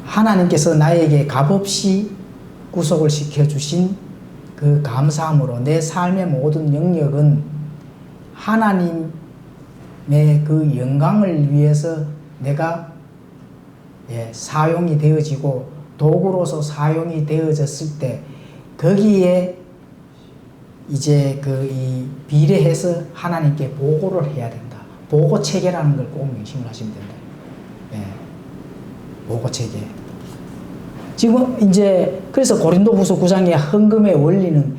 하나님께서 나에게 값없이 구속을 시켜주신 그 감사함으로 내 삶의 모든 영역은 하나님의 그 영광을 위해서 내가 사용이 되어지고 도구로서 사용이 되어졌을 때 거기에 이제 이 비례해서 하나님께 보고를 해야 된다. 보고 체계라는 걸 꼭 명심을 하시면 된다. 보고 체계. 지금 이제 그래서 고린도후서 9장의 헌금의 원리는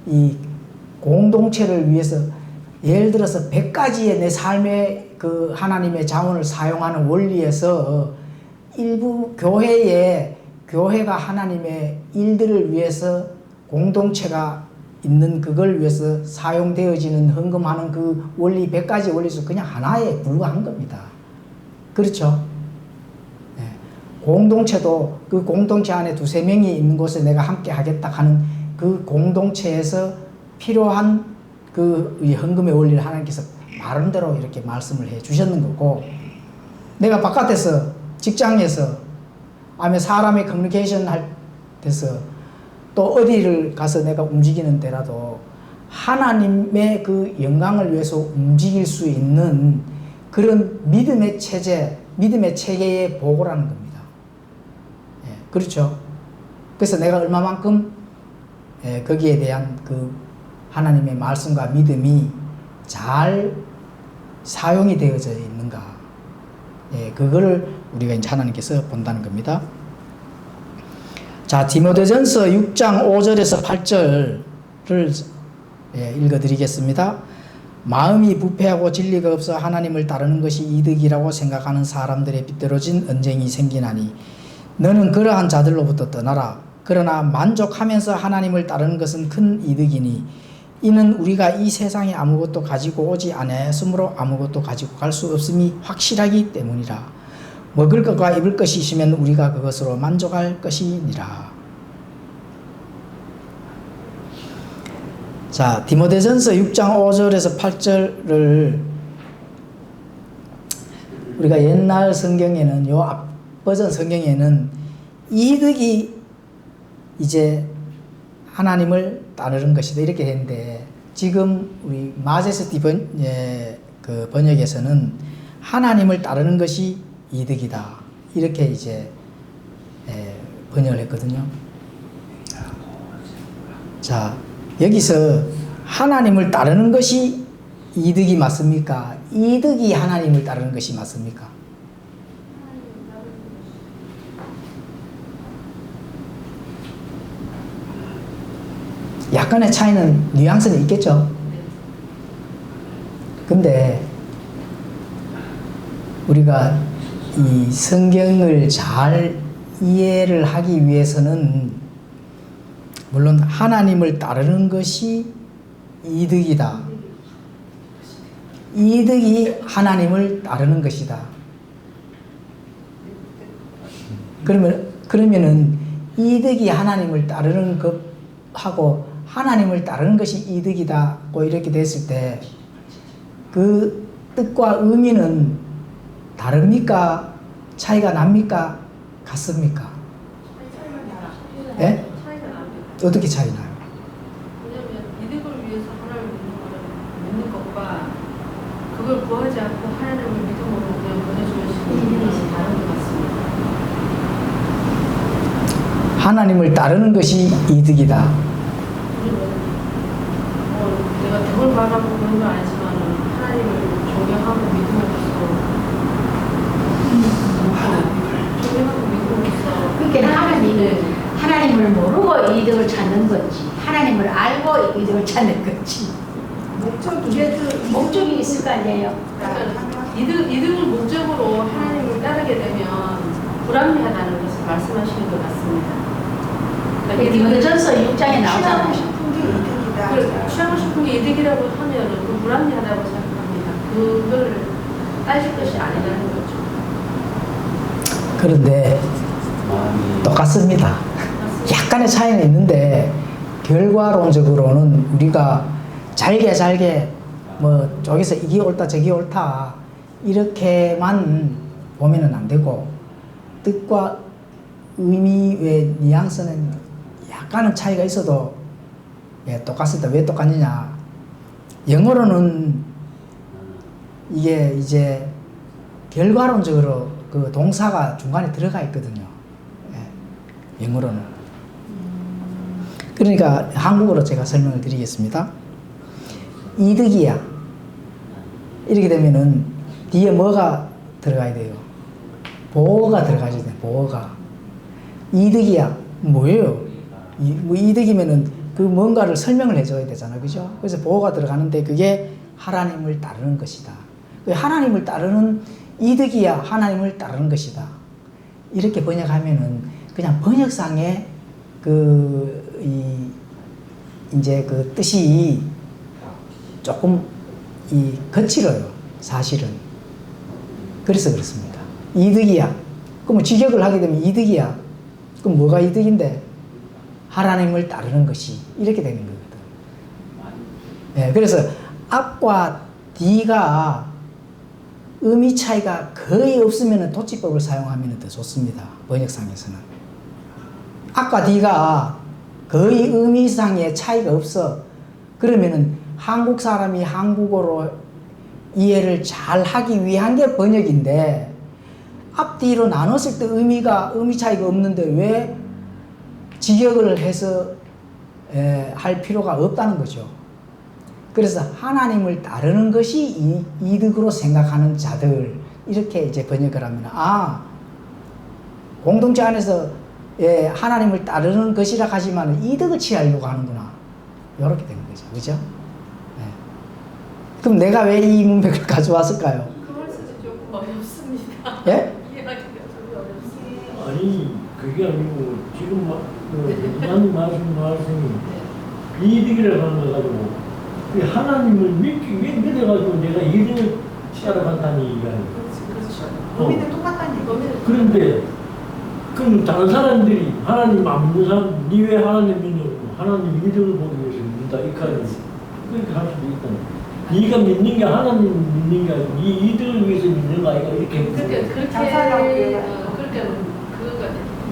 이 공동체를 위해서 예를 들어서 100가지의 내 삶의 그 하나님의 자원을 사용하는 원리에서 일부 교회가 하나님의 일들을 위해서 공동체가 있는 그걸 위해서 사용되어지는 헌금하는 그 원리 100가지 원리에서 그냥 하나에 불과한 겁니다. 그렇죠? 네. 공동체도 그 공동체 안에 2-3명이 있는 곳에 내가 함께 하겠다 하는 그 공동체에서 필요한 그 헌금의 원리를 하나님께서 나름대로 이렇게 말씀을 해 주셨는 거고, 내가 바깥에서 직장에서 아니면 사람의 커뮤니케이션 할 때서 또 어디를 가서 내가 움직이는 때라도 하나님의 그 영광을 위해서 움직일 수 있는 그런 믿음의 체제, 믿음의 체계의 보고라는 겁니다. 예, 그렇죠. 그래서 내가 얼마만큼 거기에 대한 그 하나님의 말씀과 믿음이 잘 사용이 되어져 있는가. 예, 그거를 우리가 이제 하나님께서 본다는 겁니다. 자, 디모데전서 6장 5절에서 8절을 읽어드리겠습니다. 마음이 부패하고 진리가 없어 하나님을 따르는 것이 이득이라고 생각하는 사람들의 빗대로진 언쟁이 생기나니 너는 그러한 자들로부터 떠나라. 그러나 만족하면서 하나님을 따르는 것은 큰 이득이니 이는 우리가 이 세상에 아무것도 가지고 오지 아니하였으므로 아무것도 가지고 갈 수 없음이 확실하기 때문이라. 먹을 것과 입을 것이 있으면 우리가 그것으로 만족할 것이니라. 자, 디모데전서 6장 5절에서 8절을 우리가 옛날 성경에는 요 앞버전 성경에는 이득이 이제 하나님을 따르는 것이다 이렇게 했는데 지금 우리 마제스티 그 번역에서는 하나님을 따르는 것이 이득이다 이렇게 이제 번역을 했거든요. 자, 여기서 하나님을 따르는 것이 이득이 맞습니까? 이득이 하나님을 따르는 것이 맞습니까? 약간의 차이는 뉘앙스는 있겠죠. 근데 우리가 이 성경을 잘 이해를 하기 위해서는 물론 하나님을 따르는 것이 이득이다. 이득이 하나님을 따르는 것이다. 그러면은 이득이 하나님을 따르는 것하고 하나님을 따르는 것이 이득이다고 이렇게 됐을 때 그 뜻과 의미는 다릅니까? 차이가 납니까? 같습니까? 예? 차이가 납니다. 어떻게 차이 나요? 왜냐하면 이득을 위해서 하나님을 믿는 것과 그걸 구하지 않고 하나님을 믿음으로 그냥 보내주는 것이 다른 것 같습니다. 하나님을 따르는 것이 이득이다. 내가 덕을 바라고 그런 건 아니지만 하나님을 존경하고 믿음으로써 존경하고 믿음으로써 그러니까 하나님을 모르고 이득을 찾는 거지. 하나님을 알고 이득을 찾는 거지. 목적이 있을 거 아니에요. 그러니까 이득을 목적으로 하나님을 따르게 되면 불합리하다는 것을 말씀하시는 것 같습니다. 그러니까 디모데전서 6장에 나오잖아요. 취하고 싶은 게 이득이라고 하면 그 불합리하다고 생각합니다. 그걸 따질 것이 아니라는 거죠. 그런데 똑같습니다. 약간의 차이는 있는데 결과론적으로는 우리가 잘게 뭐 저기서 이게 옳다 저기 옳다 이렇게만 보면은 안 되고 뜻과 의미의 뉘앙스는 약간은 차이가 있어도 똑같습니다. 왜 똑같느냐? 영어로는 이게 이제 결과론적으로 그 동사가 중간에 들어가 있거든요. 영어로는. 그러니까 한국어로 제가 설명을 드리겠습니다. 이득이야. 이렇게 되면은 뒤에 뭐가 들어가야 돼요? 보호가 들어가야 돼요. 보호가. 이득이야. 뭐예요? 뭐 이득이면은 그 뭔가를 설명을 해줘야 되잖아요. 그죠? 그래서 보호가 들어가는데 그게 하나님을 따르는 것이다. 하나님을 따르는 이득이야 하나님을 따르는 것이다. 이렇게 번역하면은 그냥 번역상의 이제 그 뜻이 조금 거칠어요. 사실은. 그래서 그렇습니다. 이득이야. 그럼 직역을 하게 되면 이득이야. 그럼 뭐가 이득인데? 하나님을 따르는 것이 이렇게 되는 거거든. 그래서 앞과 뒤가 의미 차이가 거의 없으면 도치법을 사용하면 더 좋습니다. 번역상에서는. 아까 네가 거의 의미상의 차이가 없어. 그러면은 한국 사람이 한국어로 이해를 잘 하기 위한 게 번역인데 앞뒤로 나눴을 때 의미 차이가 없는데 왜 직역을 해서 할 필요가 없다는 거죠. 그래서 하나님을 따르는 것이 이득으로 생각하는 자들 이렇게 이제 번역을 하면 공동체 안에서 하나님을 따르는 것이라 하지만 이득을 취하려고 하는구나 이렇게 되는 거죠. 그죠? 그럼 내가 왜 이 문맥을 가져왔을까요? 그 말씀이 조금 어렵습니다. 예? 이해하기가 좀 어렵습니다. 아니 그게 아니고 지금 난 말씀이 이득이라고 하는 거 가지고 하나님을 믿어가지고 내가 이득을 취하러 간다는 얘기가 아니에요. 그렇죠. 의미는 똑같다는 얘기. 그런데 그럼 다른 사람들이 하나님 안 믿는 사람 니 왜 하나님 믿냐고 하나님 이득을 보기 위해서 믿는다 이렇게 하는 그렇게 할 수도 있다. 네가 믿는 게 하나님 믿는 게 아니고 네 이득을 위해서 믿는 거 아이가 이렇게 그렇게 장사라고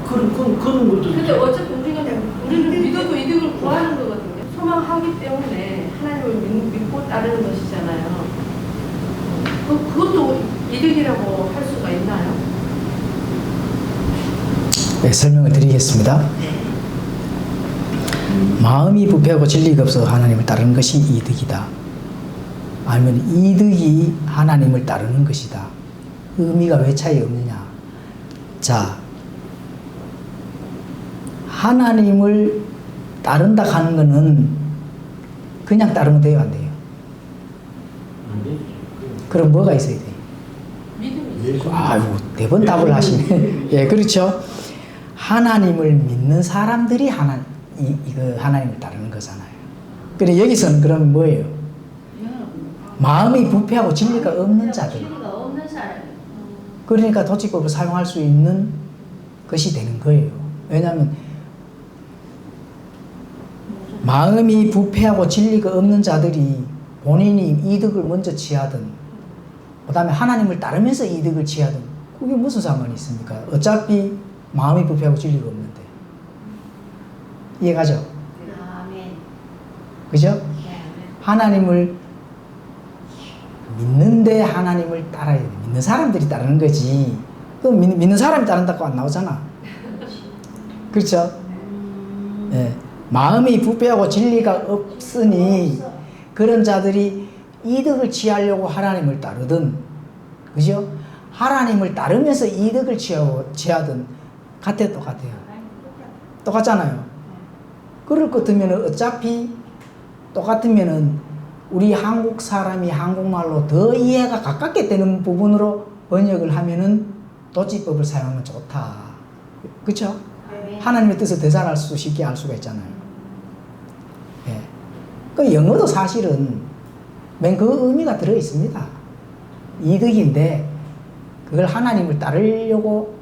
그런 것도 근데 어차피 우리는 믿어도 이득을 구하는 거거든요. 소망하기 때문에 하나님을 믿고 따르는 것이잖아요. 그것도 이득이라고 할 수가 있나요? 네, 설명을 드리겠습니다. 마음이 부패하고 진리가 없어 하나님을 따르는 것이 이득이다. 아니면 이득이 하나님을 따르는 것이다. 의미가 왜 차이 없느냐? 자, 하나님을 따른다 하는 것은 그냥 따르면 돼요, 안 돼요? 안 되지. 그럼 뭐가 있어야 돼요? 믿음이 있어요. 아이고, 대번 답을 하시네. 예, 그렇죠. 하나님을 믿는 사람들이 하나님을 따르는 거잖아요. 그래, 여기서는 그럼 뭐예요? 마음이 부패하고 진리가 없는 자들. 진리가 없는 사람. 그러니까 도치법을 사용할 수 있는 것이 되는 거예요. 왜냐하면 마음이 부패하고 진리가 없는 자들이 본인이 이득을 먼저 취하든 그 다음에 하나님을 따르면서 이득을 취하든 그게 무슨 상관이 있습니까? 어차피 마음이 부패하고 진리가 없는데. 이해가죠? 아멘. 그죠? 네. 하나님을 믿는데 하나님을 따라야 돼. 믿는 사람들이 따르는 거지. 그 믿는 사람이 따른다고 안 나오잖아. 그렇죠? 예. 마음이 부패하고 진리가 없으니 그런 자들이 이득을 취하려고 하나님을 따르든, 그죠? 하나님을 따르면서 이득을 취하든 똑같아요. 똑같잖아요. 그럴 것 같으면 어차피 똑같으면은 우리 한국 사람이 한국말로 더 이해가 가깝게 되는 부분으로 번역을 하면은 도치법을 사용하면 좋다. 그렇죠? 네. 하나님의 뜻을 더 잘 알 수 쉽게 알 수가 있잖아요. 예. 그 영어도 사실은 맨 그 의미가 들어 있습니다. 이득인데 그걸 하나님을 따르려고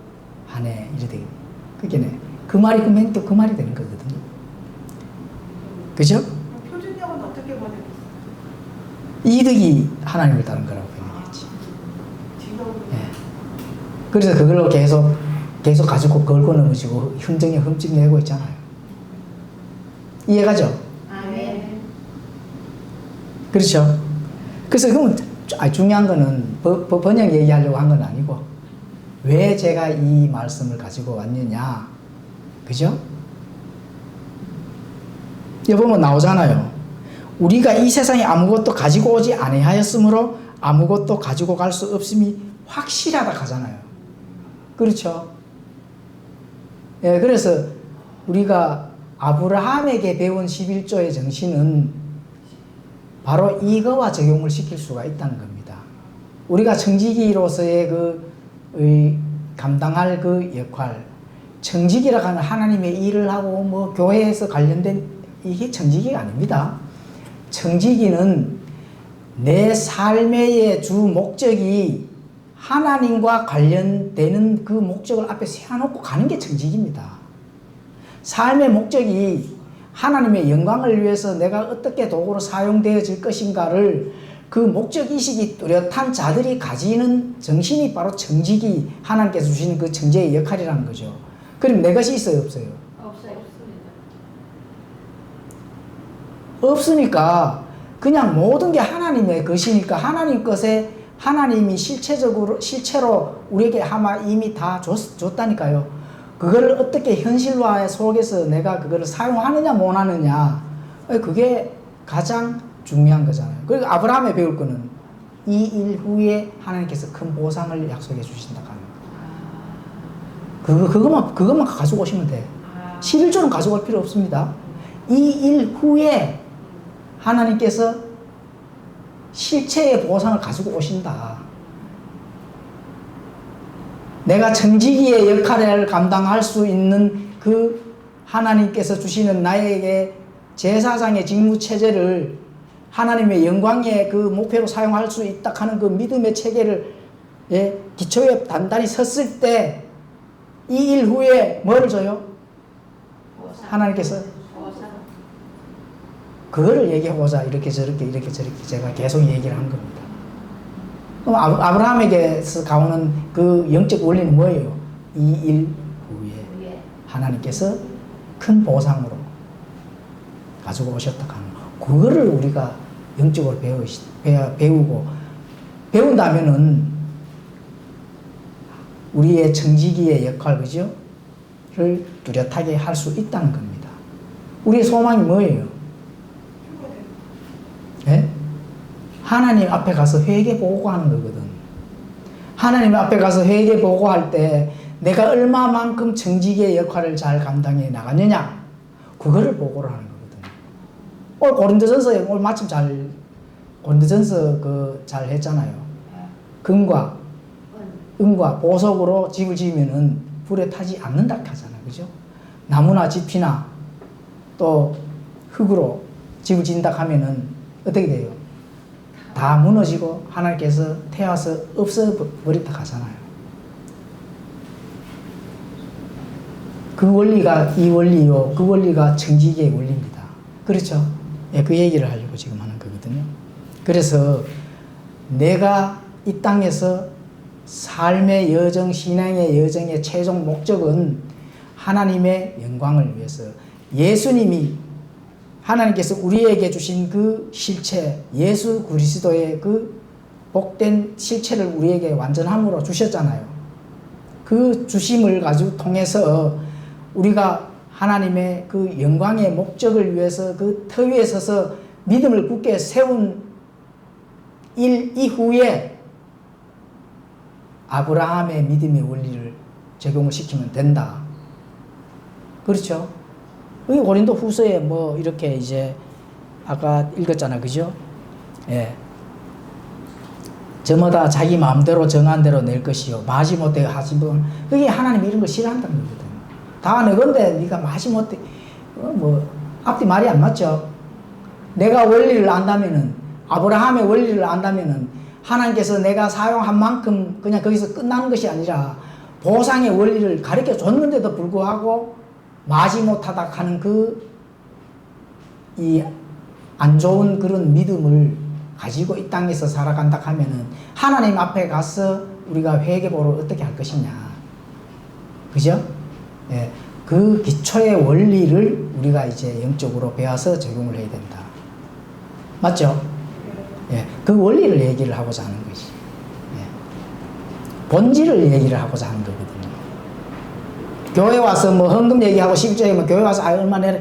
하네 이렇게 그게네. 그 말이 그 말이 되는 거거든요. 그죠? 표준형은 어떻게 번역했어요? 이득이 하나님을 따른 거라고 표현했지. 예. 그래서 그걸로 계속 가지고 걸고 넘어지고 흥정에 흠집 내고 있잖아요. 이해가죠? 아멘. 그렇죠? 그래서 그러면 중요한 거는 번역 얘기하려고 한 건 아니고 왜 제가 이 말씀을 가지고 왔느냐, 그죠? 여기 보면 나오잖아요. 우리가 이 세상에 아무것도 가지고 오지 아니하였으므로 아무것도 가지고 갈 수 없음이 확실하다 하잖아요. 그렇죠? 예, 그래서 우리가 아브라함에게 배운 11조의 정신은 바로 이거와 적용을 시킬 수가 있다는 겁니다. 우리가 청지기로서의 감당할 그 역할, 청지기라고 하는 하나님의 일을 하고 뭐 교회에서 관련된 이게 청지기가 아닙니다. 청지기는 내 삶의 주 목적이 하나님과 관련되는 그 목적을 앞에 세워놓고 가는 게 청지기입니다. 삶의 목적이 하나님의 영광을 위해서 내가 어떻게 도구로 사용되어질 것인가를 그 목적의식이 뚜렷한 자들이 가지는 정신이 바로 청지기, 하나님께서 주시는 그 청지의 역할이라는 거죠. 그럼 내 것이 있어요, 없어요? 없어요. 없습니다. 없으니까 그냥 모든 게 하나님의 것이니까 하나님 것에 하나님이 실체로 우리에게 아마 이미 다 줬다니까요. 그걸 어떻게 현실화 속에서 내가 그걸 사용하느냐 못 하느냐, 그게 가장 중요한 거잖아요. 그리고 아브라함에 배울 거는 이 일 후에 하나님께서 큰 보상을 약속해 주신다 하는 거. 그것만 가지고 오시면 돼. 11조는 가져갈 필요 없습니다. 이 일 후에 하나님께서 실체의 보상을 가지고 오신다. 내가 청지기의 역할을 감당할 수 있는 그 하나님께서 주시는 나에게 제사장의 직무 체제를 하나님의 영광의 그 목표로 사용할 수 있다 하는 그 믿음의 체계를 기초에 단단히 섰을 때 이 일 후에 뭘 줘요? 하나님께서 그거를 얘기해보자. 이렇게 저렇게 제가 계속 얘기를 한 겁니다. 그럼 아브라함에게서 가오는 그 영적 원리는 뭐예요? 이 일 후에 하나님께서 큰 보상으로 가지고 오셨다 하는 거. 그거를 우리가 영적으로 배우고 배운다면은 우리의 청지기의 역할, 그죠? 를 뚜렷하게 할 수 있다는 겁니다. 우리의 소망이 뭐예요? 네? 하나님 앞에 가서 회개 보고하는 거거든. 하나님 앞에 가서 회개 보고할 때 내가 얼마만큼 청지기의 역할을 잘 감당해 나갔느냐, 그거를 보고를 하는 거거든. 오늘 고린도전서에 오늘 마침 고린도전서 잘 했잖아요. 금과 은과 보석으로 집을 지으면은 불에 타지 않는다 하잖아, 그죠? 나무나 집이나 또 흙으로 집을 짓는다 하면은 어떻게 돼요? 다 무너지고 하나님께서 태워서 없어버린다 하잖아요. 그 원리가 이 원리요, 그 원리가 청지기의 원리입니다. 그렇죠? 예, 그 얘기를 하려고 지금 하는 거거든요. 그래서 내가 이 땅에서 삶의 여정, 신앙의 여정의 최종 목적은 하나님의 영광을 위해서, 예수님이 하나님께서 우리에게 주신 그 실체, 예수 그리스도의 그 복된 실체를 우리에게 완전함으로 주셨잖아요. 그 주심을 가지고 통해서 우리가 하나님의 그 영광의 목적을 위해서 그 터 위에 서서 믿음을 굳게 세운 일 이후에 아브라함의 믿음의 원리를 적용을 시키면 된다. 그렇죠? 여기 고린도 후서에 뭐 이렇게 이제 아까 읽었잖아, 그죠? 예. 저마다 자기 마음대로 정한 대로 낼 것이요 마지못해 하신 분, 그게 하나님이 이런 거 싫어한다는 거거든. 다 내 건데 네가 마지못해 뭐 앞뒤 말이 안 맞죠? 내가 원리를 안다면은, 아브라함의 원리를 안다면은 하나님께서 내가 사용한 만큼 그냥 거기서 끝나는 것이 아니라 보상의 원리를 가르쳐 줬는데도 불구하고 마지못하다 하는 이 안 좋은 그런 믿음을 가지고 이 땅에서 살아간다 하면은 하나님 앞에 가서 우리가 회개보러 어떻게 할 것이냐, 그죠? 예, 그 기초의 원리를 우리가 이제 영적으로 배워서 적용을 해야 된다. 맞죠? 예, 그 원리를 얘기를 하고자 하는 것이, 예, 본질을 얘기를 하고자 하는 거거든요. 교회 와서 뭐 헌금 얘기하고 11조에 교회 와서 얼마 내라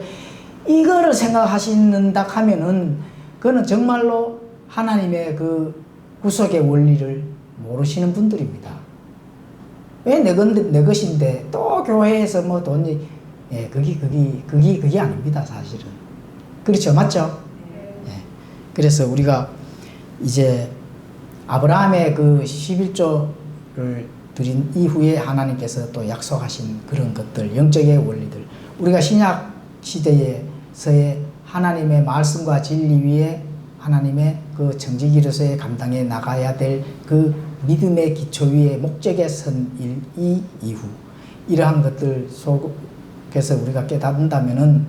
이거를 생각하신다 하면은 그거는 정말로 하나님의 그 구속의 원리를 모르시는 분들입니다. 왜 내 것인데 또 교회에서 뭐 돈이, 예, 그게 아닙니다, 사실은. 그렇죠, 맞죠? 예. 그래서 우리가 이제 아브라함의 그 11조를 드린 이후에 하나님께서 또 약속하신 그런 것들, 영적의 원리들, 우리가 신약 시대에서의 하나님의 말씀과 진리 위에 하나님의 그 청지기로서의 감당해 나가야 될 그 믿음의 기초 위에 목적에 선 일, 이 이후, 이러한 것들 속에서 우리가 깨닫는다면은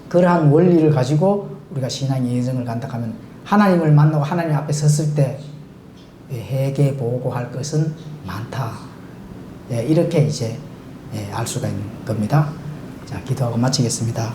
그러한 원리를 가지고 우리가 신앙의 여정을 간다 하면 하나님을 만나고 하나님 앞에 섰을 때 회개 보고할 것은 많다. 이렇게 이제 알 수가 있는 겁니다. 자, 기도하고 마치겠습니다.